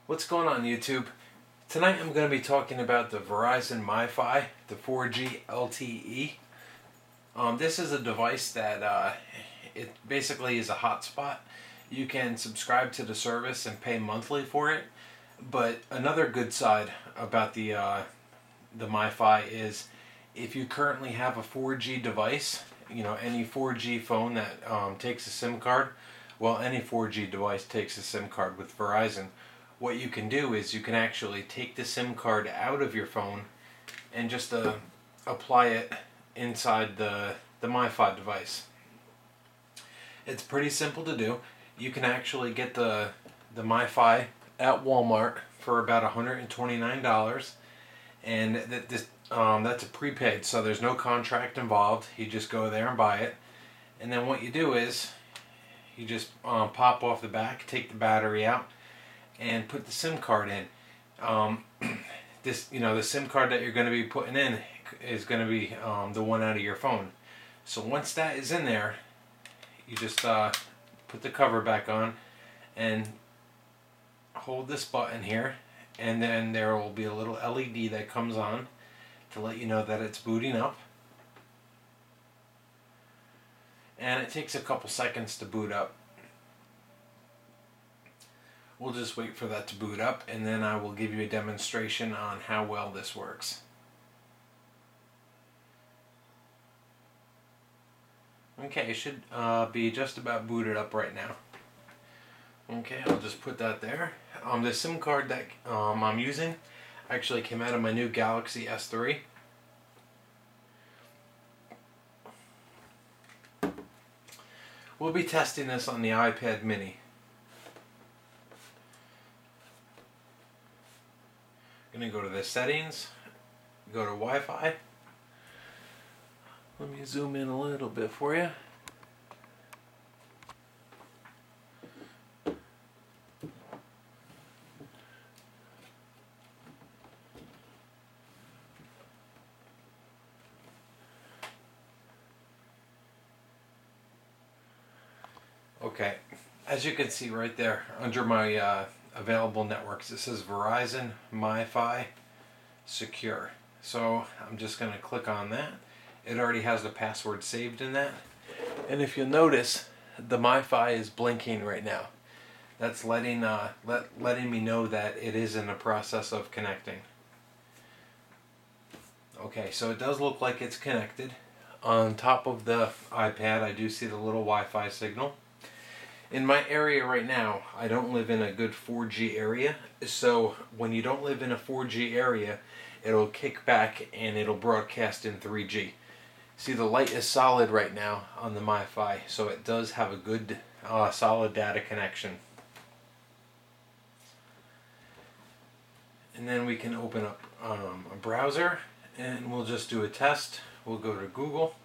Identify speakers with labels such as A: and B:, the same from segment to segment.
A: What's going on, YouTube? Tonight I'm going to be talking about the Verizon MiFi, the 4G LTE. This is a device that it basically is a hotspot. You can subscribe to the service and pay monthly for it. But another good side about the MiFi is if you currently have a 4G device, any 4G phone that takes a SIM card, well, any 4G device takes a SIM card with Verizon. What you can do is you can actually take the SIM card out of your phone and just apply it inside the MiFi device. It's pretty simple to do. You can actually get the MiFi at Walmart for about $129, and that's a prepaid, so there's no contract involved. You just go there and buy it, and then what you do is you just pop off the back, take the battery out, and put the SIM card in. The SIM card that you're going to be putting in is going to be the one out of your phone. So once that is in there, you just put the cover back on and hold this button here, and then there will be a little LED that comes on to let you know that it's booting up. And it takes a couple seconds to boot up. We'll just wait for that to boot up, and then I will give you a demonstration on how well this works. Okay, it should be just about booted up right now. Okay, I'll just put that there. The SIM card that I'm using actually came out of my new Galaxy S3. We'll be testing this on the iPad mini. I'm going to go to the settings, go to Wi-Fi. Let me zoom in a little bit for you. Okay, as you can see right there under my available networks, it says Verizon MiFi Secure. So I'm just going to click on that. It already has the password saved in that. And if you'll notice, the MiFi is blinking right now. That's letting me know that it is in the process of connecting. Okay, so it does look like it's connected. On top of the iPad, I do see the little Wi-Fi signal. In my area right now, I don't live in a good 4G area, so when you don't live in a 4G area, it'll kick back and it'll broadcast in 3G. See, the light is solid right now on the MiFi, so it does have a good solid data connection. And then we can open up a browser, and we'll just do a test. We'll go to Google.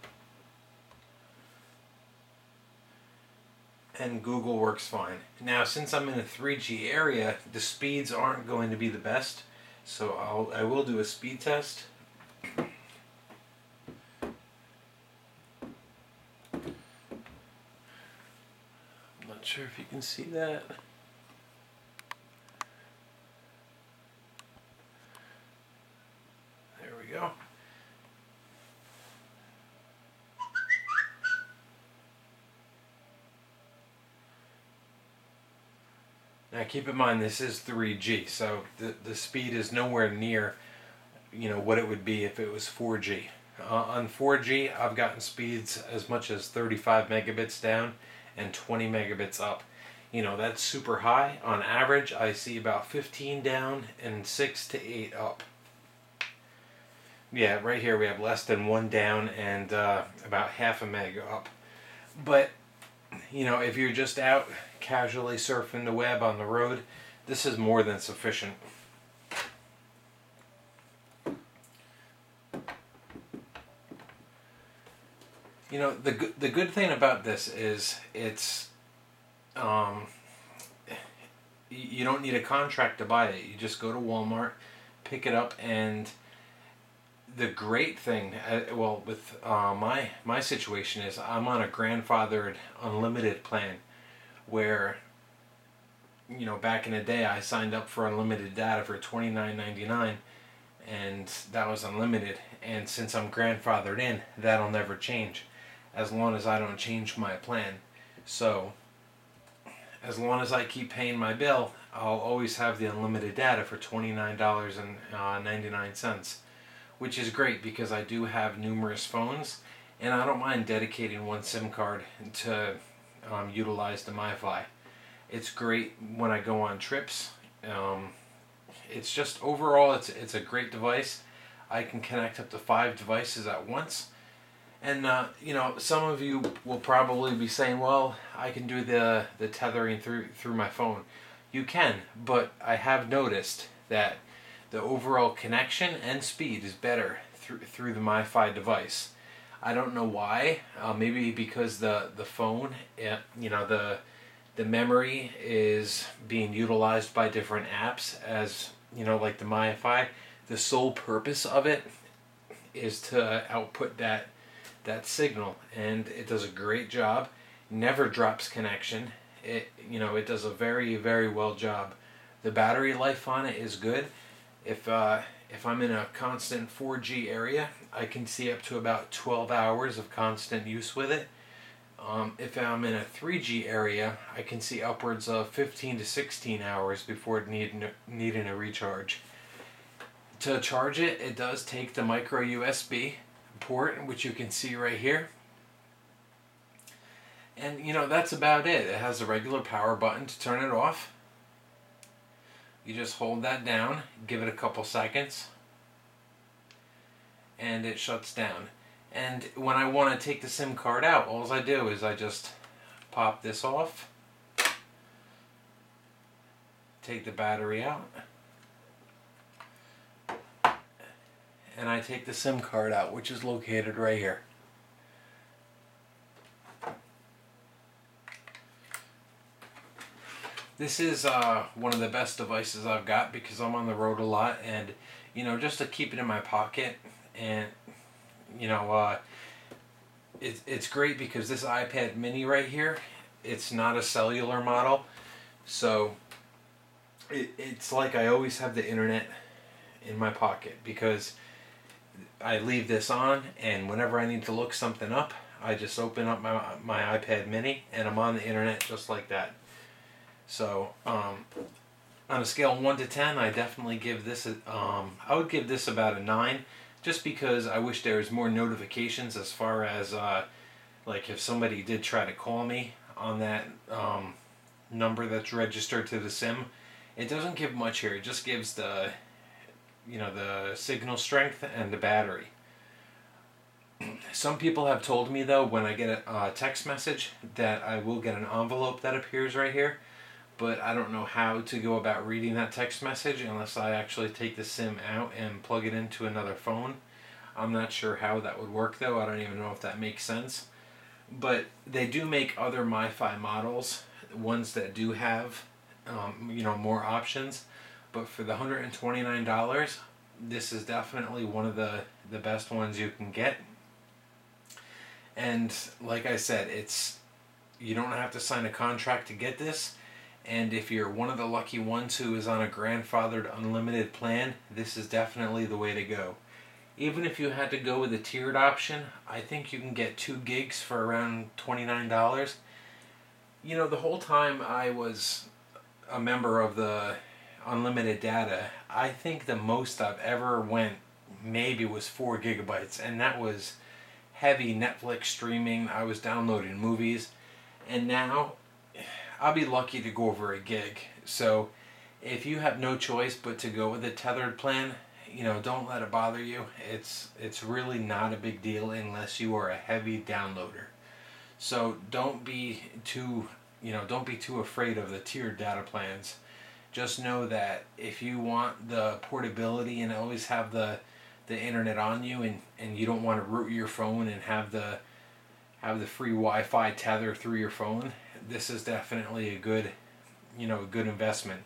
A: And Google works fine. Now, since I'm in a 3G area, the speeds aren't going to be the best, so I will do a speed test. I'm not sure if you can see that. There we go. Now keep in mind, this is 3G, so the speed is nowhere near what it would be if it was 4G. On 4G, I've gotten speeds as much as 35 megabits down and 20 megabits up. That's super high. On average, I see about 15 down and 6 to 8 up. Yeah, right here we have less than 1 down and about half a meg up. But if you're just out casually surfing the web on the road, this is more than sufficient. The good thing about this is it's you don't need a contract to buy it. You just go to Walmart, pick it up, and the great thing, with my situation is I'm on a grandfathered unlimited plan where back in the day, I signed up for unlimited data for $29.99, and that was unlimited. And since I'm grandfathered in, that'll never change, as long as I don't change my plan. So, as long as I keep paying my bill, I'll always have the unlimited data for $29.99, which is great because I do have numerous phones, and I don't mind dedicating one SIM card to utilize the MiFi. It's great when I go on trips. It's just overall, it's a great device. I can connect up to 5 devices at once. And some of you will probably be saying, "Well, I can do the tethering through my phone." You can, but I have noticed that the overall connection and speed is better through the MiFi device. I don't know why. Maybe because the phone, the memory is being utilized by different apps, as like the MiFi. The sole purpose of it is to output that signal, and it does a great job. Never drops connection. It does a very, very well job. The battery life on it is good. If I'm in a constant 4G area, I can see up to about 12 hours of constant use with it. If I'm in a 3G area, I can see upwards of 15 to 16 hours before needing a recharge. To charge it, it does take the micro USB port, which you can see right here. And that's about it. It has a regular power button to turn it off. You just hold that down, give it a couple seconds, and it shuts down. And when I want to take the SIM card out, all I do is I just pop this off, take the battery out, and I take the SIM card out, which is located right here. This is one of the best devices I've got because I'm on the road a lot, and just to keep it in my pocket. And it's great because this iPad mini right here, it's not a cellular model, so it's like I always have the internet in my pocket, because I leave this on, and whenever I need to look something up, I just open up my iPad mini and I'm on the internet just like that. So on a scale of 1 to 10, I definitely give this I would give this about a 9, just because I wish there was more notifications, as far as like if somebody did try to call me on that number that's registered to the SIM. It doesn't give much here. It just gives the the signal strength and the battery. Some people have told me, though, when I get a text message, that I will get an envelope that appears right here, but I don't know how to go about reading that text message unless I actually take the SIM out and plug it into another phone. I'm not sure how that would work, though. I don't even know if that makes sense. But they do make other MiFi models, ones that do have more options. But for the $129, this is definitely one of the best ones you can get. And like I said, you don't have to sign a contract to get this. And if you're one of the lucky ones who is on a grandfathered unlimited plan, this is definitely the way to go. Even if you had to go with a tiered option, I think you can get 2 gigs for around $29. The whole time I was a member of the unlimited data, I think the most I've ever went maybe was 4 gigabytes, and that was heavy Netflix streaming. I was downloading movies, and now I'll be lucky to go over a gig. So if you have no choice but to go with a tethered plan, don't let it bother you. It's really not a big deal unless you are a heavy downloader. So don't be too afraid of the tiered data plans. Just know that if you want the portability and always have the internet on you, and you don't want to root your phone and have the free Wi-Fi tether through your phone, this is definitely a good investment.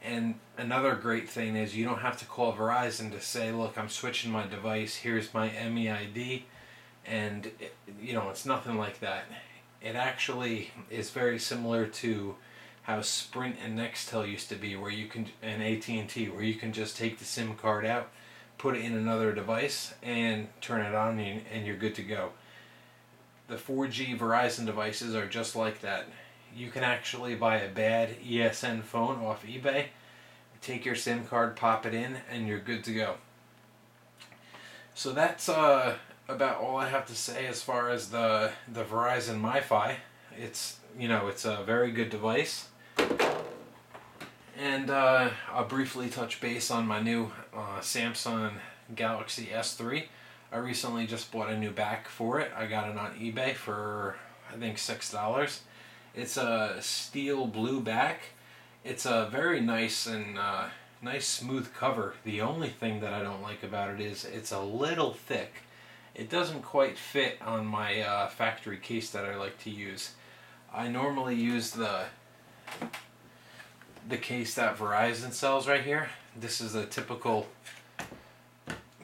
A: And another great thing is you don't have to call Verizon to say, "Look, I'm switching my device. Here's my MEID," and it's nothing like that. It actually is very similar to how Sprint and Nextel used to be, where you can, and AT&T, where you can just take the SIM card out, put it in another device, and turn it on, and you're good to go. The 4G Verizon devices are just like that. You can actually buy a bad ESN phone off eBay, take your SIM card, pop it in, and you're good to go. So that's about all I have to say as far as the Verizon MiFi. It's, you know, it's a very good device. And I'll briefly touch base on my new Samsung Galaxy S3. I recently just bought a new back for it. I got it on eBay for, I think, $6. It's a steel blue back. It's a very nice and nice smooth cover. The only thing that I don't like about it is it's a little thick. It doesn't quite fit on my factory case that I like to use. I normally use the case that Verizon sells right here. This is a typical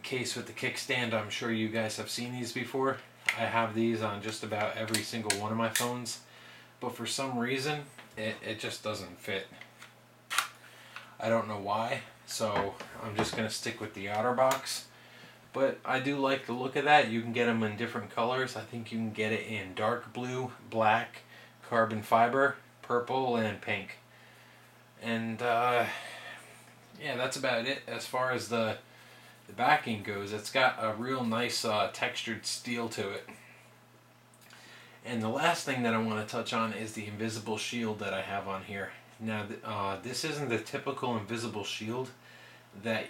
A: case with the kickstand. I'm sure you guys have seen these before. I have these on just about every single one of my phones, but for some reason it just doesn't fit. I don't know why, so I'm just going to stick with the OtterBox. But I do like the look of that. You can get them in different colors. I think you can get it in dark blue, black, carbon fiber, purple, and pink. And yeah, that's about it as far as the backing goes. It's got a real nice textured steel to it. And the last thing that I want to touch on is the invisible shield that I have on here. Now, this isn't the typical invisible shield that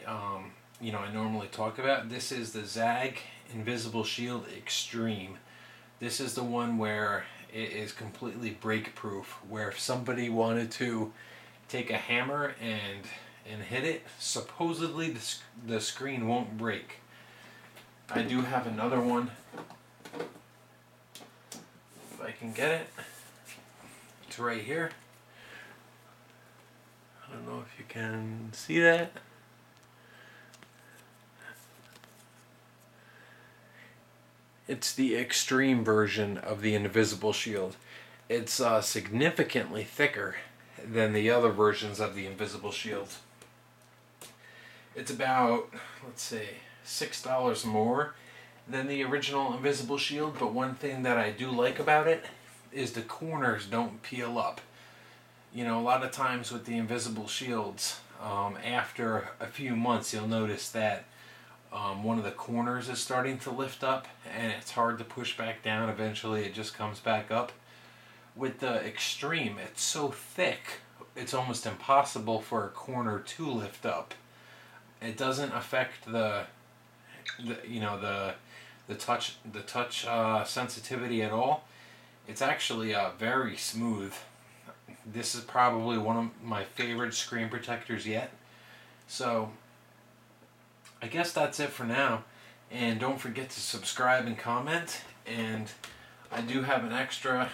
A: you know, I normally talk about. This is the Zagg Invisible Shield Xtreme. This is the one where it is completely break proof, where if somebody wanted to take a hammer and hit it, supposedly the screen won't break. I do have another one, if I can get it. It's right here. I don't know if you can see that. It's the Xtreme version of the invisible shield. It's significantly thicker than the other versions of the invisible shield. It's about, let's say, $6 more than the original invisible shield, but one thing that I do like about it is the corners don't peel up. You know, a lot of times with the invisible shields, after a few months you'll notice that one of the corners is starting to lift up and it's hard to push back down. Eventually it just comes back up. With the Xtreme, it's so thick it's almost impossible for a corner to lift up. It doesn't affect the touch sensitivity at all. It's actually very smooth. This is probably one of my favorite screen protectors yet. So I guess that's it for now, and don't forget to subscribe and comment. And I do have an extra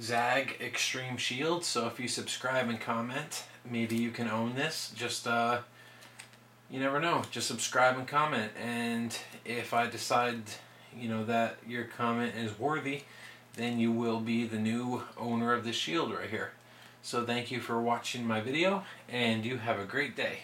A: Zagg Xtreme shield, so if you subscribe and comment, maybe you can own this. Just you never know, just subscribe and comment, and if I decide, you know, that your comment is worthy, then you will be the new owner of this shield right here. So thank you for watching my video, and you have a great day.